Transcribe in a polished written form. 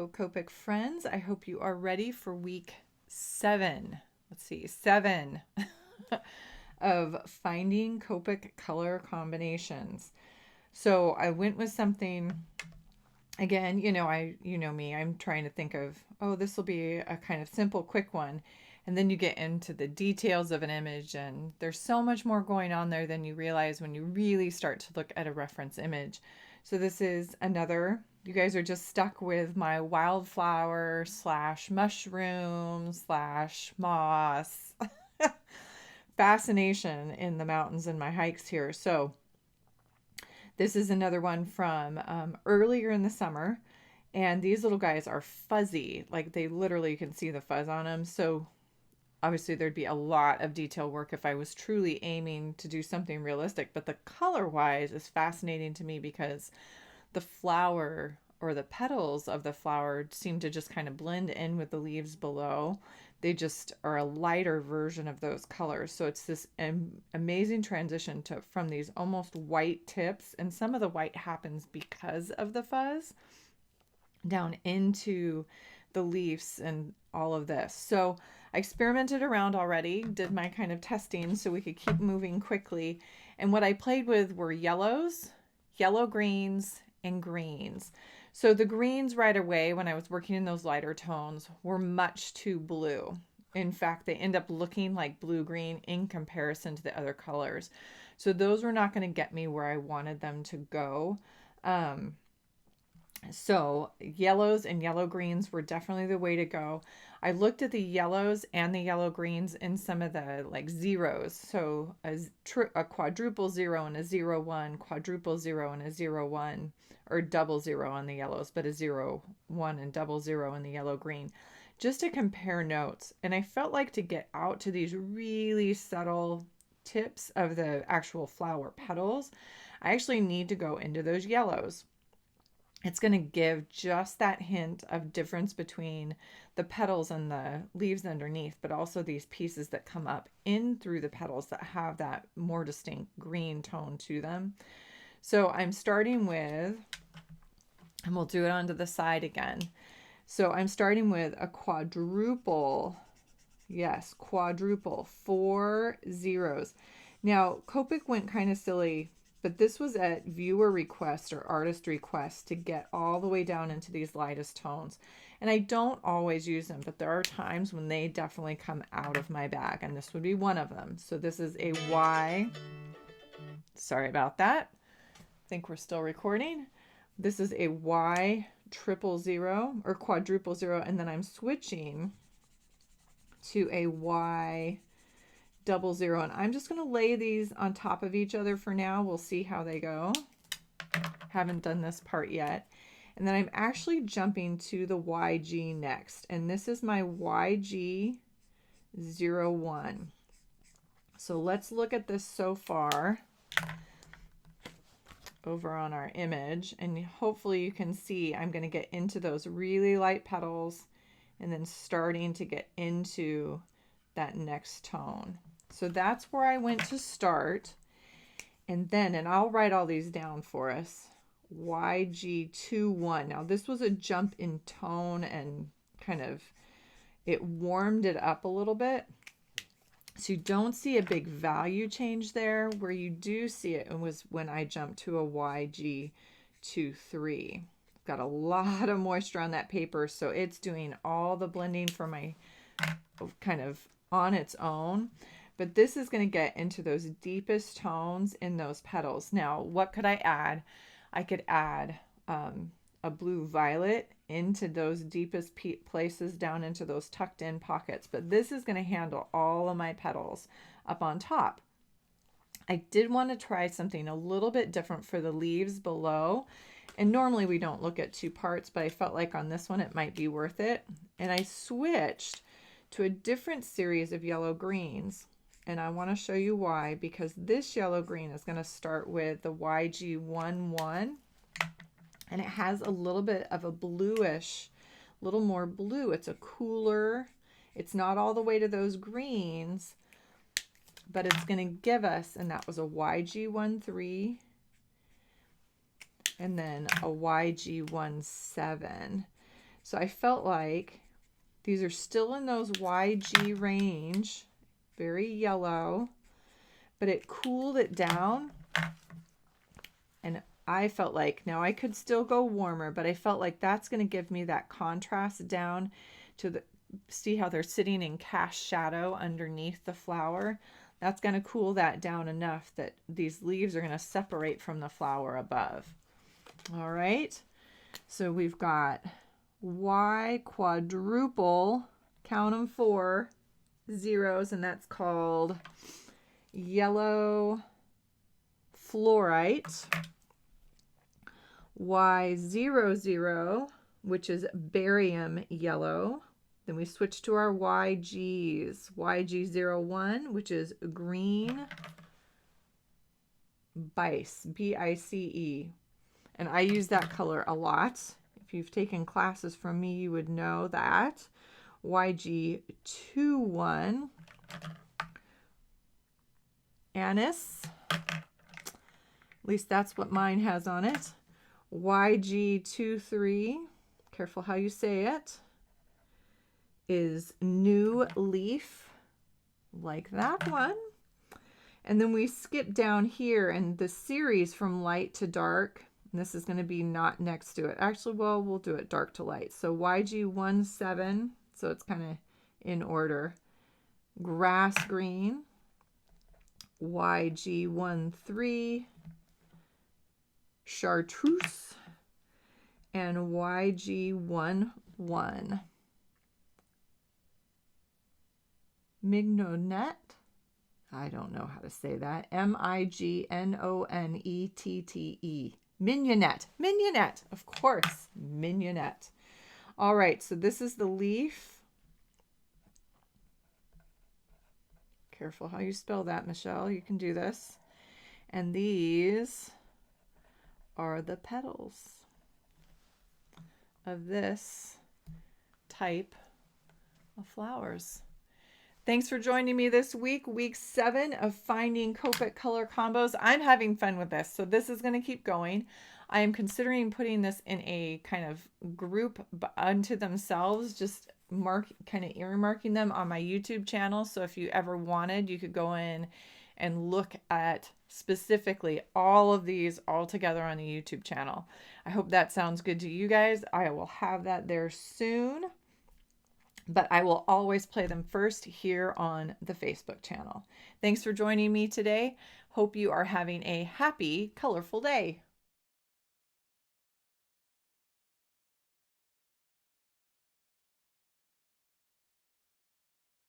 Hello, Copic friends. I hope you are ready for week 7. Let's see, 7 of finding Copic color combinations. So I went with something, again, you know me, I'm trying to think of, oh, this will be a kind of simple, quick one. And then you get into the details of an image, and there's so much more going on there than you realize when you really start to look at a reference image. So this is another, you guys are just stuck with my wildflower slash mushroom slash moss fascination in the mountains and my hikes here. So this is another one from earlier in the summer. And these little guys are fuzzy. Like they literally, you can see the fuzz on them. So obviously there'd be a lot of detail work if I was truly aiming to do something realistic, but the color wise is fascinating to me because the flower or the petals of the flower seem to just kind of blend in with the leaves below. They just are a lighter version of those colors. So it's this amazing transition from these almost white tips, and some of the white happens because of the fuzz, down into the leaves and all of this. So I experimented around already, did my kind of testing so we could keep moving quickly. And what I played with were yellows, yellow greens, and greens. So the greens right away, when I was working in those lighter tones, were much too blue. In fact, they end up looking like blue-green in comparison to the other colors. So those were not going to get me where I wanted them to go. So yellows and yellow greens were definitely the way to go. I looked at the yellows and the yellow greens in some of the like zeros. So a quadruple 0 and a 0, 1, quadruple 0 and a 0, 1, or double 0 on the yellows, but a 0, 1 and double 0 in the yellow green, just to compare notes. And I felt like to get out to these really subtle tips of the actual flower petals, I actually need to go into those yellows. It's going to give just that hint of difference between the petals and the leaves underneath, but also these pieces that come up in through the petals that have that more distinct green tone to them. So I'm starting with, and we'll do it onto the side again. So I'm starting with a quadruple. Yes, quadruple, 4 zeros. Now, Copic went kind of silly, but this was at viewer request or artist request to get all the way down into these lightest tones. And I don't always use them, but there are times when they definitely come out of my bag, and this would be one of them. So this is a Y. Sorry about that. I think we're still recording. This is a Y triple 0 or quadruple 0, and then I'm switching to a Y double 0, and I'm just going to lay these on top of each other for now. We'll see how they go. Haven't done this part yet. And then I'm actually jumping to the YG next, and this is my YG 01. So let's look at this so far over on our image, and hopefully you can see I'm going to get into those really light petals and then starting to get into that next tone. So that's where I went to start. And then, and I'll write all these down for us, YG21. Now this was a jump in tone and kind of, it warmed it up a little bit. So you don't see a big value change there. Where you do see it was when I jumped to a YG23. Got a lot of moisture on that paper, so it's doing all the blending for my kind of on its own. But this is going to get into those deepest tones in those petals. Now, what could I add? I could add a blue violet into those deepest places down into those tucked in pockets. But this is going to handle all of my petals up on top. I did want to try something a little bit different for the leaves below. And normally we don't look at 2 parts, but I felt like on this one it might be worth it. And I switched to a different series of yellow greens. And I want to show you why, because this yellow green is going to start with the YG11, and it has a little bit of a bluish, little more blue. It's a cooler, it's not all the way to those greens, but it's going to give us, and that was a YG13, and then a YG17. So I felt like these are still in those YG range, very yellow, but it cooled it down. And I felt like, now I could still go warmer, but I felt like that's going to give me that contrast down to the, see how they're sitting in cast shadow underneath the flower. That's going to cool that down enough that these leaves are going to separate from the flower above. All right. So we've got Y quadruple, count them 4 zeros, and that's called yellow fluorite. Y00, which is barium yellow. Then we switch to our YGs. YG01, which is green bice, B-I-C-E. And I use that color a lot. If you've taken classes from me, you would know that. YG21, anise. At least that's what mine has on it. YG23, careful how you say it, is new leaf, like that one. And then we skip down here, and the series from light to dark, and this is going to be not next to it. Actually, well, we'll do it dark to light. So YG17, so it's kind of in order. Grass green. YG13, chartreuse, and YG11, mignonette. I don't know how to say that. M-I-G-N-O-N-E-T-T-E. Mignonette. Mignonette. Of course. Mignonette. All right. So this is the leaf. Careful how you spell that, Michelle. You can do this. And these are the petals of this type of flowers. Thanks for joining me this week, week 7 of finding Copic color combos. I'm having fun with this, so this is going to keep going. I am considering putting this in a kind of group unto themselves, just kind of earmarking them on my YouTube channel. So if you ever wanted, you could go in and look at specifically all of these all together on the YouTube channel. I hope that sounds good to you guys. I will have that there soon, but I will always play them first here on the Facebook channel. Thanks for joining me today. Hope you are having a happy, colorful day.